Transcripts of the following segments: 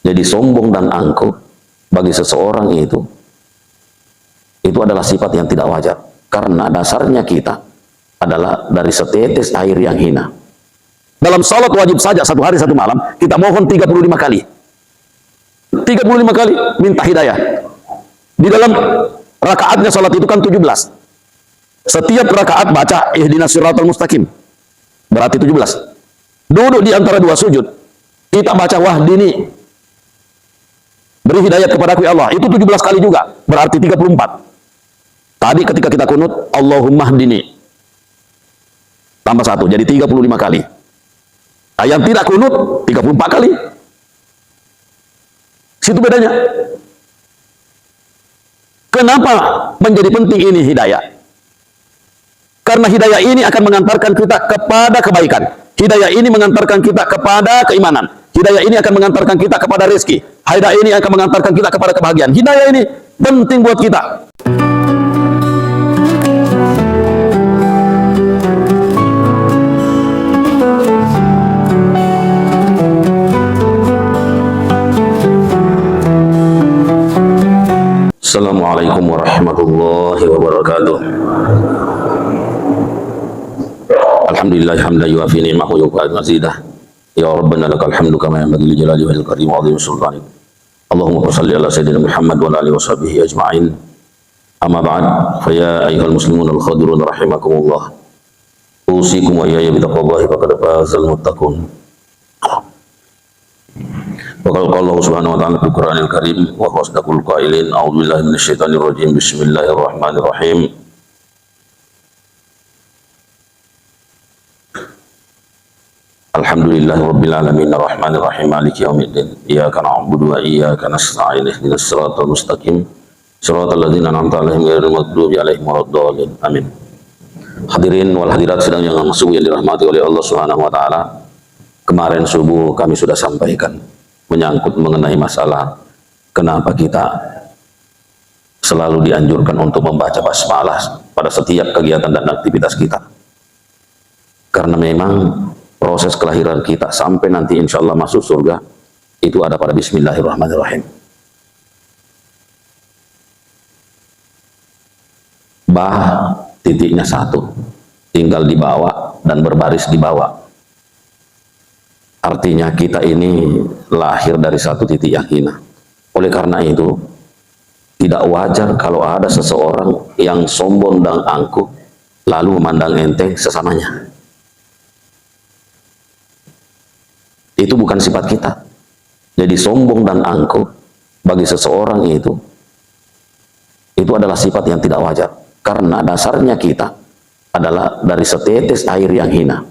Jadi sombong dan angkuh bagi seseorang itu adalah sifat yang tidak wajar. Karena dasarnya kita adalah dari setetes air yang hina. Dalam salat wajib saja satu hari satu malam, kita mohon 35 kali. 35 kali minta hidayah. Di dalam rakaatnya salat itu kan 17. Setiap rakaat baca ihdinas siratal mustaqim. Berarti 17. Duduk di antara dua sujud, kita baca wahdini, beri hidayat kepadaku ya Allah. Itu 17 kali juga, berarti 34. Tadi ketika kita kunut, Allahumma hdini, tambah 1, jadi 35 kali. Yang tidak kunut, 34 kali. Situ bedanya. Kenapa menjadi penting ini hidayah? Karena hidayah ini akan mengantarkan kita kepada kebaikan. Hidayah ini mengantarkan kita kepada keimanan. Hidayah ini akan mengantarkan kita kepada rezeki. Hidayah ini akan mengantarkan kita kepada kebahagiaan. Hidayah ini penting buat kita. Assalamualaikum warahmatullahi wabarakatuh. Alhamdulillah hamdan yuafi ni'mahu wa yuqad mazidah. Ya Rabbana lakal hamdu kama yanbaghi li jalali wajhil karim wa 'azimi sultanik. Allahumma shalli ala sayyidina Muhammad wa ala alihi washabihi ajma'in. Amma ba'd, fa ya ayyuhal muslimun al-khadirun rahimakumullah. Usikum wa iyaya bitaqwallahi faqad fazal muttaqun. Wa qala Allah subhanahu wa ta'ala fil Qur'anil Karim wa huwa asdaqul qailin. A'udzu billahi minasyaitonir rajim. Bismillahirrahmanirrahim. Alhamdulillahirabbil alamin arrahmanir rahim maliki yaumiddin. Iyyaka na'budu wa iyyaka nasta'in ihdinas siratal mustaqim siratal ladzina an'amta 'alaihim ghairil maghdubi 'alaihim waladdallin. Amin. Hadirin wal hadirat sedang yang subuh yang dirahmati oleh Allah Subhanahu wa taala. Kemarin subuh kami sudah sampaikan menyangkut mengenai masalah kenapa kita selalu dianjurkan untuk membaca basmalah pada setiap kegiatan dan aktivitas kita. Karena memang proses kelahiran kita sampai nanti insya Allah masuk surga itu ada pada Bismillahirrahmanirrahim. Titiknya 1, tinggal dibawa dan berbaris di bawah. Artinya kita ini lahir dari satu titik yang hina. Oleh karena itu tidak wajar kalau ada seseorang yang sombong dan angkuh lalu memandang enteng sesamanya. Itu bukan sifat kita. Jadi sombong dan angkuh bagi seseorang itu adalah sifat yang tidak wajar. Karena dasarnya kita adalah dari setetes air yang hina.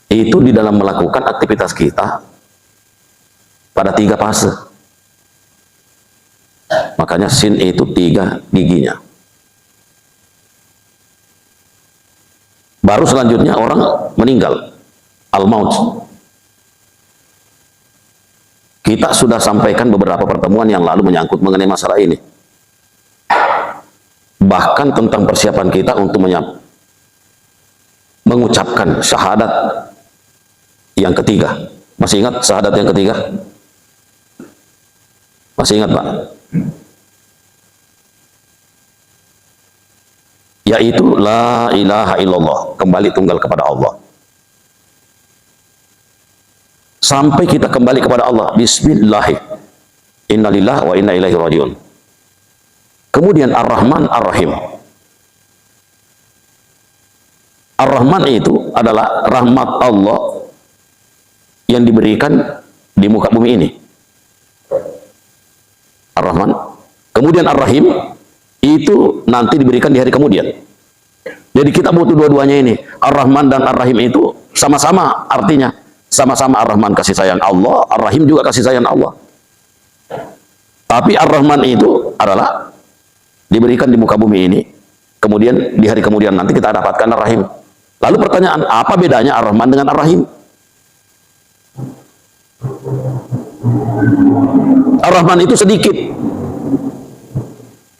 Itu di dalam melakukan aktivitas kita pada 3 fase. Makanya sin itu 3 giginya. Baru selanjutnya orang meninggal. Al-maut. Kita sudah sampaikan beberapa pertemuan yang lalu menyangkut mengenai masalah ini. Bahkan tentang persiapan kita untuk mengucapkan syahadat yang ketiga. Masih ingat syahadat yang ketiga? Masih ingat, Pak? Yaitu la ilaha illallah, kembali tunggal kepada Allah. Sampai kita kembali kepada Allah, bismillah, innalillah wa inna ilaihi rajiun. Kemudian Ar-Rahman Ar-Rahim. Ar-Rahman itu adalah rahmat Allah yang diberikan di muka bumi ini. Ar-Rahman. Kemudian Ar-Rahim itu nanti diberikan di hari kemudian. Jadi kita butuh dua-duanya ini. Ar-Rahman dan Ar-Rahim itu sama-sama artinya. Sama-sama Ar-Rahman kasih sayang Allah, Ar-Rahim juga kasih sayang Allah. Tapi Ar-Rahman itu adalah diberikan di muka bumi ini, kemudian di hari kemudian nanti kita dapatkan Ar-Rahim. Lalu pertanyaan, apa bedanya Ar-Rahman dengan Ar-Rahim? Ar-Rahman itu sedikit,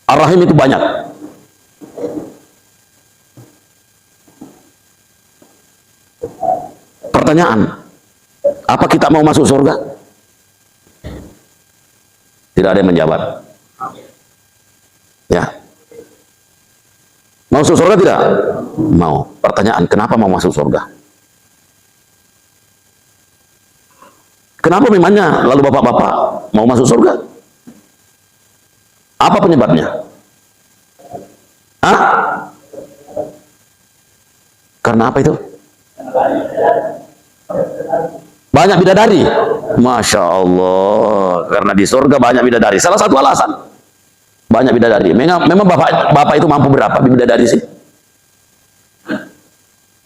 Ar-Rahim itu banyak. Pertanyaan, Apa kita mau masuk surga? Tidak ada yang menjawab. Ya. Mau masuk surga tidak? Mau. Pertanyaan, kenapa mau masuk surga? Kenapa memangnya lalu bapak-bapak mau masuk surga? Apa penyebabnya? Hah? Karena apa itu? Banyak bidadari. Masya Allah. Karena di surga banyak bidadari. Salah satu alasan. Banyak bidadari. Memang bapak itu mampu berapa bidadari sih?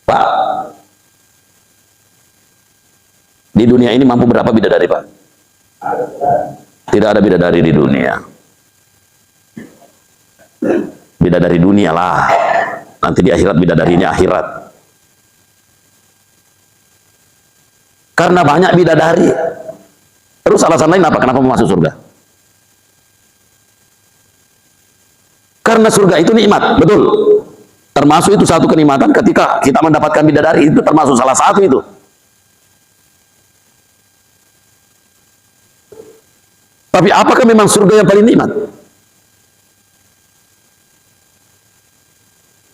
Pak, di dunia ini mampu berapa bidadari, Pak? Tidak ada bidadari di dunia. Bidadari dunia lah. Nanti di akhirat bidadarinya akhirat. Karena banyak bidadari. Terus alasan lain apa? Kenapa mau masuk surga? Karena surga itu nikmat, betul. Termasuk itu satu kenikmatan ketika kita mendapatkan bidadari, itu termasuk salah satu itu. Tapi apakah memang surga yang paling nikmat?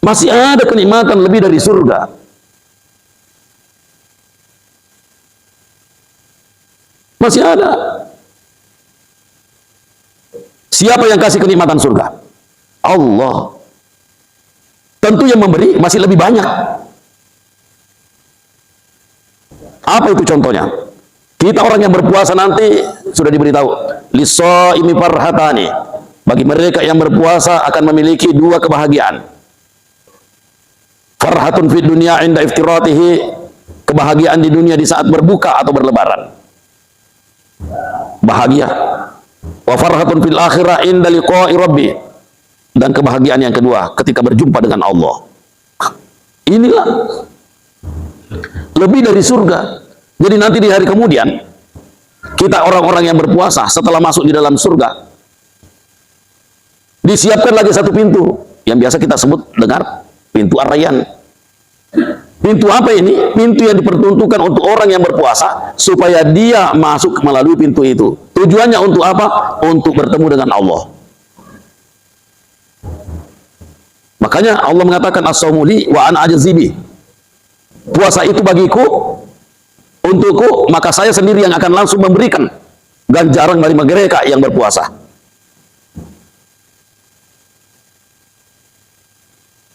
Masih ada kenikmatan lebih dari surga. Masih ada. Siapa yang kasih kenikmatan surga? Allah. Tentu yang memberi masih lebih banyak. Apa itu contohnya? Kita orang yang berpuasa nanti sudah diberitahu, lis-shaimi farhatani. Bagi mereka yang berpuasa akan memiliki dua kebahagiaan. Farhatun fid dunya inda iftiratihi, kebahagiaan di dunia di saat berbuka atau berlebaran. Bahagia. Wa farhatun fil akhirah inda liqa'i rabbi, dan kebahagiaan yang kedua ketika berjumpa dengan Allah. Inilah lebih dari surga. Jadi nanti di hari kemudian kita orang-orang yang berpuasa setelah masuk di dalam surga disiapkan lagi satu pintu yang biasa kita sebut dengar pintu Ar-Rayyan. Pintu apa ini? Pintu yang diperuntukkan untuk orang yang berpuasa supaya dia masuk melalui pintu itu. Tujuannya untuk apa? Untuk bertemu dengan Allah. Makanya Allah mengatakan as-shaumu li wa ana ajzi bi. Puasa itu bagiku, untukku, maka saya sendiri yang akan langsung memberikan ganjaran bagi mereka yang berpuasa.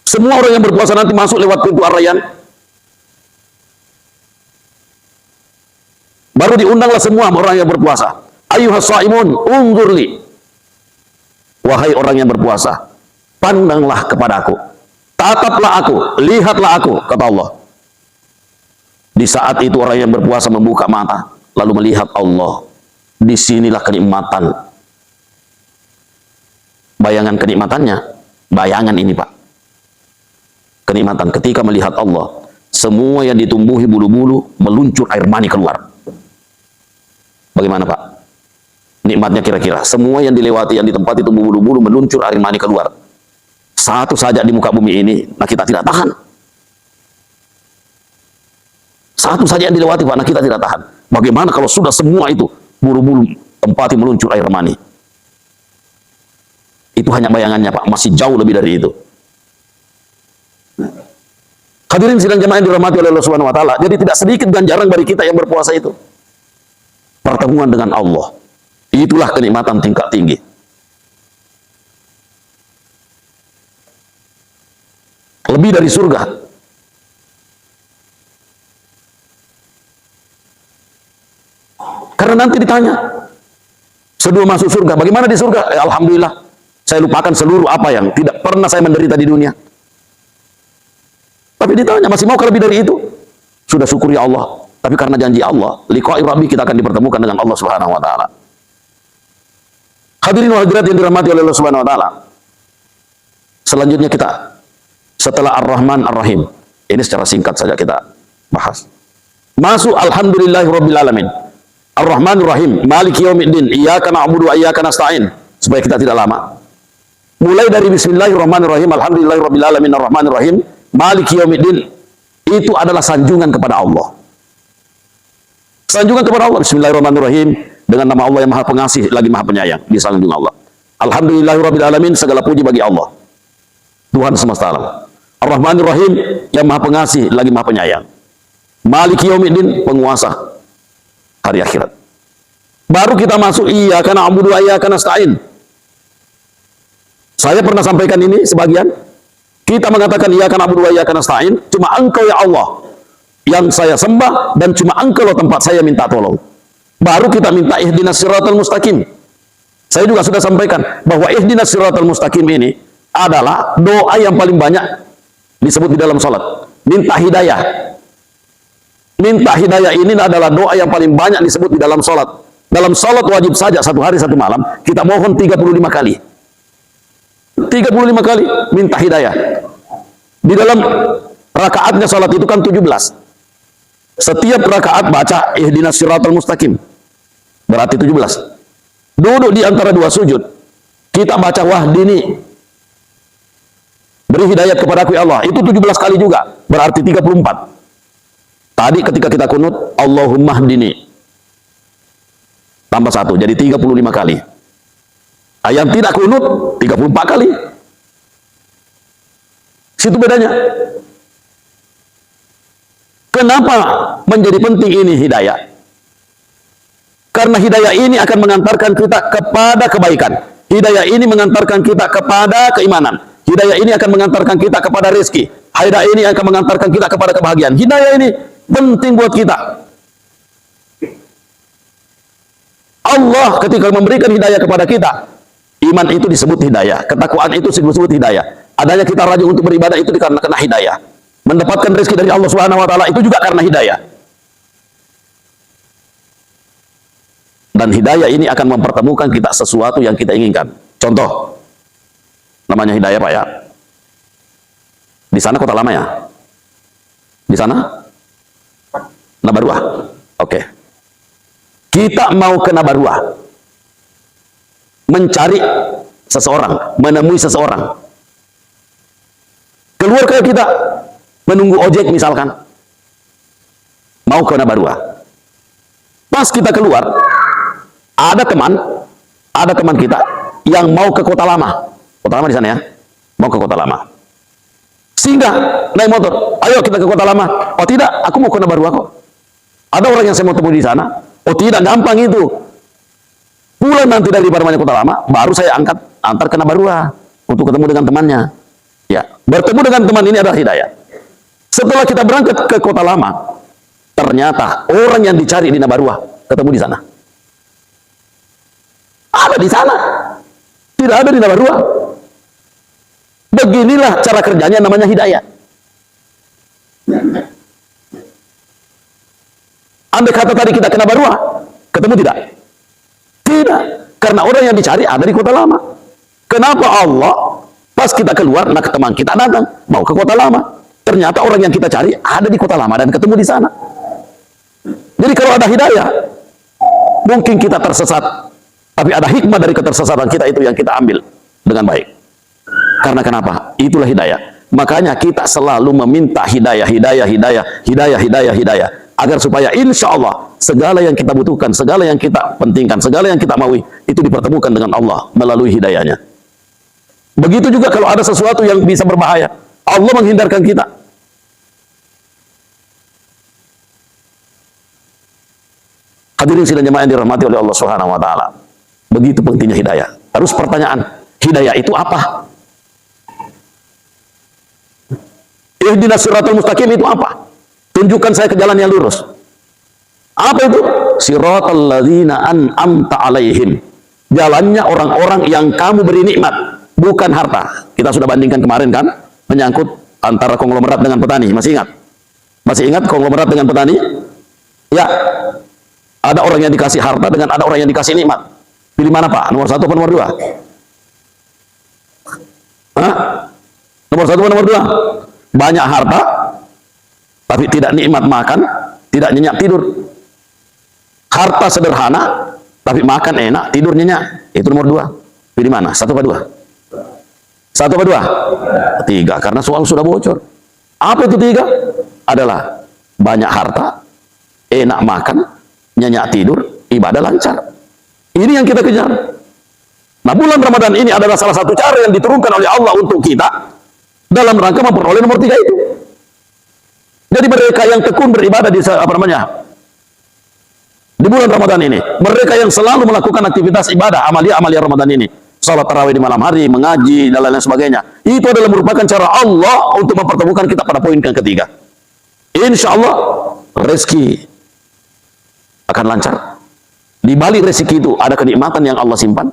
Semua orang yang berpuasa nanti masuk lewat pintu Ar-Rayyan. Baru diundanglah semua orang yang berpuasa. Ayyuhas shaimun unzurli. Wahai orang yang berpuasa, pandanglah kepadaku, tataplah aku, lihatlah aku, kata Allah. Di saat itu orang yang berpuasa membuka mata lalu melihat Allah. Disinilah kenikmatan. Bayangan kenikmatannya, bayangan ini Pak, kenikmatan ketika melihat Allah, semua yang ditumbuhi bulu-bulu meluncur air mani keluar. Bagaimana Pak? Nikmatnya kira-kira. Semua yang dilewati, yang ditempati itu bulu-bulu meluncur air mani keluar. Satu saja di muka bumi ini, nah kita tidak tahan. Satu saja yang dilewati Pak, nah kita tidak tahan. Bagaimana kalau sudah semua itu bulu-bulu tempati meluncur air mani? Itu hanya bayangannya Pak, masih jauh lebih dari itu. Hadirin sidang jemaah yang dirahmati oleh Allah Subhanahu wa taala. Jadi tidak sedikit ganjaran bagi kita yang berpuasa itu. Pertemuan dengan Allah. Itulah kenikmatan tingkat tinggi. Lebih dari surga. Karena nanti ditanya, sebelum masuk surga, bagaimana di surga? Alhamdulillah, saya lupakan seluruh apa yang tidak pernah saya menderita di dunia. Tapi ditanya, masih mau lebih dari itu? Sudah syukur ya Allah. Tapi karena janji Allah, liqa'i rabbi, kita akan dipertemukan dengan Allah Subhanahu wa taala. Hadirin wal hadirat yang dirahmati oleh Allah Subhanahu wa taala. Selanjutnya kita setelah Ar-Rahman Ar-Rahim. Ini secara singkat saja kita bahas. Masuk alhamdulillahirabbil alamin. Ar-Rahman Ar-Rahim, Maliki yaumiddin, iyyaka na'budu wa iyyaka nasta'in. Supaya kita tidak lama. Mulai dari bismillahirrahmanirrahim, alhamdulillahirabbil alamin, Ar-Rahman Ar-Rahim, Maliki yaumiddin, itu adalah sanjungan kepada Allah. Sanjungan kepada Allah. Bismillahirrahmanirrahim. Dengan nama Allah yang Maha Pengasih lagi Maha Penyayang. Disanjung Allah. Alhamdulillahirrabbilalamin. Segala puji bagi Allah, Tuhan semesta alam. Ar-Rahmanir-Rahim, yang Maha Pengasih lagi Maha Penyayang. Maliki yaumiddin, penguasa hari akhirat. Baru kita masuk iyyaka na'budu wa iyyaka nasta'in. Saya pernah sampaikan ini sebagian. Kita mengatakan iyyaka na'budu wa iyyaka nasta'in, cuma Engkau ya Allah yang saya sembah, dan cuma Engkau tempat saya minta tolong. Baru kita minta ihdinas siratal mustaqim. Saya juga sudah sampaikan bahwa ihdinas siratal mustaqim ini adalah doa yang paling banyak disebut di dalam salat. Minta hidayah. Minta hidayah ini adalah doa yang paling banyak disebut di dalam salat. Dalam salat wajib saja satu hari satu malam kita mohon 35 kali. 35 kali minta hidayah. Di dalam rakaatnya salat itu kan 17. Setiap rakaat baca ihdinas siratal mustaqim. Berarti 17. Duduk di antara dua sujud, kita baca wahdini, beri hidayat kepadaku ya Allah. Itu 17 kali juga. Berarti 34. Tadi ketika kita kunut, Allahumma hdini, tambah 1, jadi 35 kali. Yang tidak kunut 34 kali. Situ bedanya. Kenapa menjadi penting ini hidayah? Karena hidayah ini akan mengantarkan kita kepada kebaikan. Hidayah ini mengantarkan kita kepada keimanan. Hidayah ini akan mengantarkan kita kepada rezeki. Hidayah ini akan mengantarkan kita kepada kebahagiaan. Hidayah ini penting buat kita. Allah ketika memberikan hidayah kepada kita, iman itu disebut hidayah, ketakwaan itu disebut hidayah. Adanya kita rajin untuk beribadah itu dikarenakan hidayah. Mendapatkan rezeki dari Allah Subhanahu wa taala itu juga karena hidayah. Dan hidayah ini akan mempertemukan kita sesuatu yang kita inginkan. Contoh, namanya hidayah Pak ya. Di sana Kota Lama ya? Di sana? Nabarua. Oke. Kita mau ke Nabarua, mencari seseorang, menemui seseorang. Keluar kayak kita, menunggu ojek misalkan. Mau ke Nabarua. Pas kita keluar, ada teman kita yang mau ke Kota Lama. Kota Lama di sana ya. Mau ke Kota Lama. Sehingga naik motor, ayo kita ke Kota Lama. Oh tidak, aku mau ke Nabarua kok. Ada orang yang saya mau temui di sana. Oh tidak, gampang itu. Pulang nanti dari Kota Lama, baru saya antar ke Nabarua untuk ketemu dengan temannya. Ya, bertemu dengan teman ini adalah hidayah. Setelah kita berangkat ke Kota Lama, ternyata orang yang dicari di Nabarua ketemu di sana. Ada di sana, tidak ada di Nabarua. Beginilah cara kerjanya, namanya hidayah. Andai kata tadi kita ke Nabarua, ketemu tidak? Tidak, karena orang yang dicari ada di Kota Lama. Kenapa Allah pas kita keluar, nah teman kita datang mau ke Kota Lama, ternyata orang yang kita cari ada di Kota Lama dan ketemu di sana. Jadi kalau ada hidayah, mungkin kita tersesat, tapi ada hikmah dari ketersesatan kita itu yang kita ambil dengan baik. Karena kenapa? Itulah hidayah. Makanya kita selalu meminta hidayah, agar supaya insya Allah segala yang kita butuhkan, segala yang kita pentingkan, segala yang kita maui itu dipertemukan dengan Allah melalui hidayahnya. Begitu juga kalau ada sesuatu yang bisa berbahaya, Allah menghindarkan kita. Hadirin sidang jemaah yang dirahmati oleh Allah Subhanahu wa taala. Begitu pentingnya hidayah. Harus pertanyaan, hidayah itu apa? Ihdinas siratal mustaqim itu apa? Tunjukkan saya ke jalan yang lurus. Apa itu? Siratal ladzina an'amta alaihim. Jalannya orang-orang yang kamu beri nikmat, bukan harta. Kita sudah bandingkan kemarin kan, menyangkut antara konglomerat dengan petani. Masih ingat? Masih ingat konglomerat dengan petani? Ya. Ada orang yang dikasih harta dengan ada orang yang dikasih nikmat. Pilih mana Pak? Nomor 1 atau nomor 2? Hah? Nomor 1 atau nomor 2? Banyak harta, tapi tidak nikmat makan, tidak nyenyak tidur. Harta sederhana, tapi makan enak, tidur nyenyak. Itu nomor 2. Pilih mana? 1 atau 2? 1 atau 2? 3, karena soal sudah bocor. Apa itu 3? Adalah banyak harta, enak makan, nyenyak tidur, ibadah lancar. Ini yang kita kejar. Nah, bulan Ramadan ini adalah salah satu cara yang diturunkan oleh Allah untuk kita dalam rangka memperoleh nomor 3 itu. Jadi mereka yang tekun beribadah di di bulan Ramadan ini, mereka yang selalu melakukan aktivitas ibadah, amalia Ramadan ini, salat tarawih di malam hari, mengaji dan lain-lain sebagainya, itu adalah merupakan cara Allah untuk mempertemukan kita pada poin yang ketiga. Insya Allah rezeki akan lancar. Di balik rezeki itu ada kenikmatan yang Allah simpan.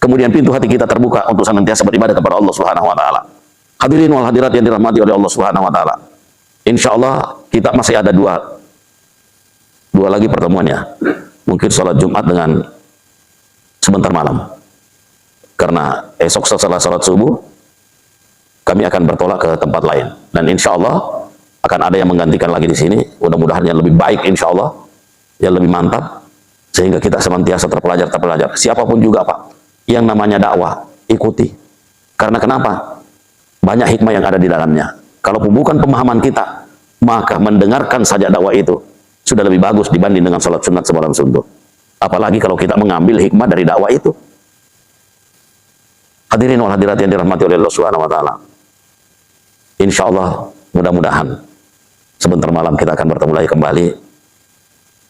Kemudian pintu hati kita terbuka untuk senantiasa beribadah kepada Allah Subhanahu wa taala. Hadirin wal hadirat yang dirahmati oleh Allah Subhanahu wa taala. Insya Allah kita masih ada dua lagi pertemuannya. Mungkin sholat Jumat dengan sebentar malam. Karena esok setelah sholat subuh kami akan bertolak ke tempat lain. Dan insya Allah akan ada yang menggantikan lagi di sini. Mudah-mudahan yang lebih baik insya Allah, yang lebih mantap, sehingga kita senantiasa terpelajar. Siapapun juga Pak, yang namanya dakwah ikuti. Karena kenapa? Banyak hikmah yang ada di dalamnya. Kalau bukan pemahaman kita, maka mendengarkan saja dakwah itu sudah lebih bagus dibanding dengan sholat sunat semalam suntuk. Apalagi kalau kita mengambil hikmah dari dakwah itu. Hadirin wal hadirat yang dirahmati oleh Allah Subhanahu wa taala. Insya Allah mudah-mudahan sebentar malam kita akan bertemu lagi kembali,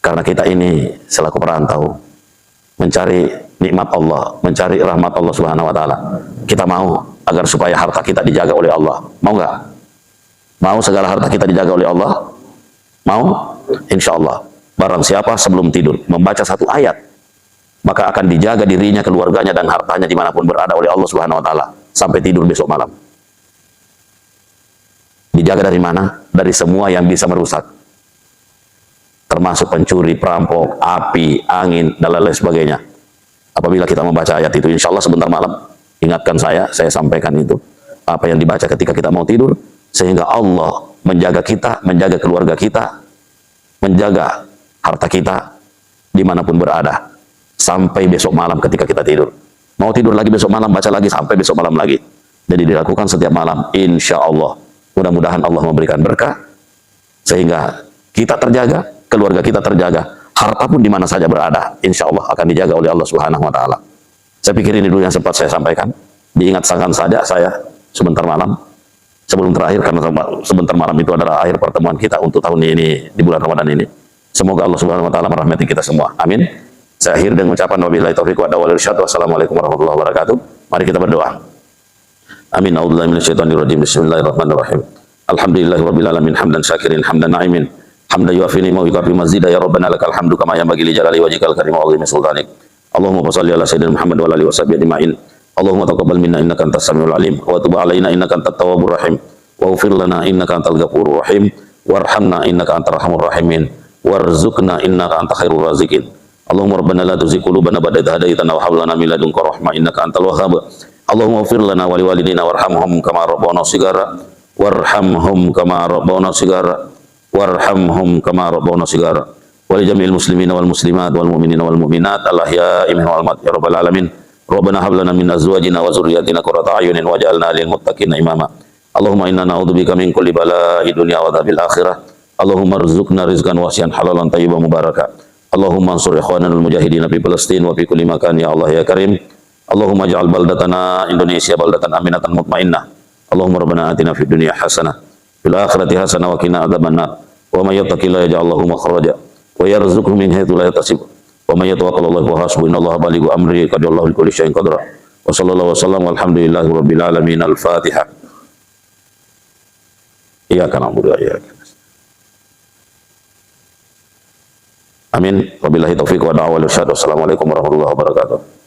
karena kita ini selaku perantau mencari nikmat Allah, mencari rahmat Allah Subhanahu wa taala. Kita mau agar supaya harta kita dijaga oleh Allah. Mau nggak? Mau segala harta kita dijaga oleh Allah? Mau? Insya Allah. Barang siapa sebelum tidur membaca satu ayat, maka akan dijaga dirinya, keluarganya, dan hartanya dimanapun berada oleh Allah Subhanahu wa taala sampai tidur besok malam. Dijaga dari mana? Dari semua yang bisa merusak, termasuk pencuri, perampok, api, angin, dan lain sebagainya. Apabila kita membaca ayat itu, insya Allah sebentar malam, ingatkan saya sampaikan itu, apa yang dibaca ketika kita mau tidur, sehingga Allah menjaga kita, menjaga keluarga kita, menjaga harta kita dimanapun berada sampai besok malam ketika kita tidur. Mau tidur lagi besok malam, baca lagi sampai besok malam lagi. Jadi dilakukan setiap malam, insya Allah. Mudah-mudahan Allah memberikan berkah sehingga kita terjaga, keluarga kita terjaga, harta pun di mana saja berada, insya Allah akan dijaga oleh Allah Subhanahu wa taala. Saya pikir ini dulu yang sempat saya sampaikan. Diingatkan saja saya sebentar malam sebelum terakhir, karena sebentar malam itu adalah akhir pertemuan kita untuk tahun ini di bulan Ramadan ini. Semoga Allah Subhanahu wa taala merahmati kita semua. Amin. Saya akhir dengan ucapan wabillahi taufiq wa hidayah wal irsyad. Wassalamualaikum warahmatullahi wabarakatuh. Mari kita berdoa. Amin. A'udzubillahi minasyaitonir rajim. Bismillahirrahmanirrahim. Alhamdulillahirabbil alamin, hamdan syakirin, hamdan na'imin, hamdan yuafini wa yukafi mazida. Ya Rabbana lakal hamdu kama yanbaghi li jalali wajhikal karim wa 'azimi sultanik. Allahumma shalli ala sayyidina Muhammad wa ala alihi washabihi ajma'in. Allahumma taqabbal minna innaka antas samiul alim wa tub alaina innaka antat tawwabur rahim. Waghfir lana innaka antal ghafurur rahim, warhamna innaka antar arhamur rahimin, warzuqna innaka anta khairur raziqin. Allahumma rabbana la tuzigh qulubana ba'da idh hadaytana wa hab lana min ladunka rahmah innaka antal wahhab. Allahumma ighfir lana wa liwalidina warhamhum kama rabbawna shighara, warhamhum kama rabbawna shighara, warhamhum kama rabbawna shighara. Wa li jami'il muslimina wal muslimat wal mu'minina wal mu'minat al ahya'i minhum wal amwat ya rabbal alamin. Rabbana hab lana min azwajina wa dhurriyyatina qurrata a'yunin waj'alna lil muttaqina imama. Allahumma inna na'udzubika min kulli bala'i dunya wa adzabil akhirah. Allahumma rzuqna rizqan wasi'an halalan thayyiban mubaraka. Allahumma ansur ikhwanana al-mujahidin fi Palestin wa fi kulli makan ya Allah ya Karim. Allahumma ij'al baldatana Indonesia baldatan aminatan mutmainnah. Allahumma rabbana atina fid dunya hasanah fil akhirati hasanah wa qina adzabannar. Wa may yattaqillaha yaj'al lahu makhraja wa yarzuqhu min haitsu la yahtasib. Wa may yatawakkal 'ala Allahi fa hasbuhu innallaha balighu amri qad Allahu li kulli syai'in qadra. Wa sallallahu wa sallam walhamdulillahi rabbil alamin. Al-Fatihah. Iyyaka na'budu wa iyyaka nasta'in. Amin. Wabillahi taufiq wa hidayah wal irsyad. Wassalamualaikum warahmatullahi wabarakatuh.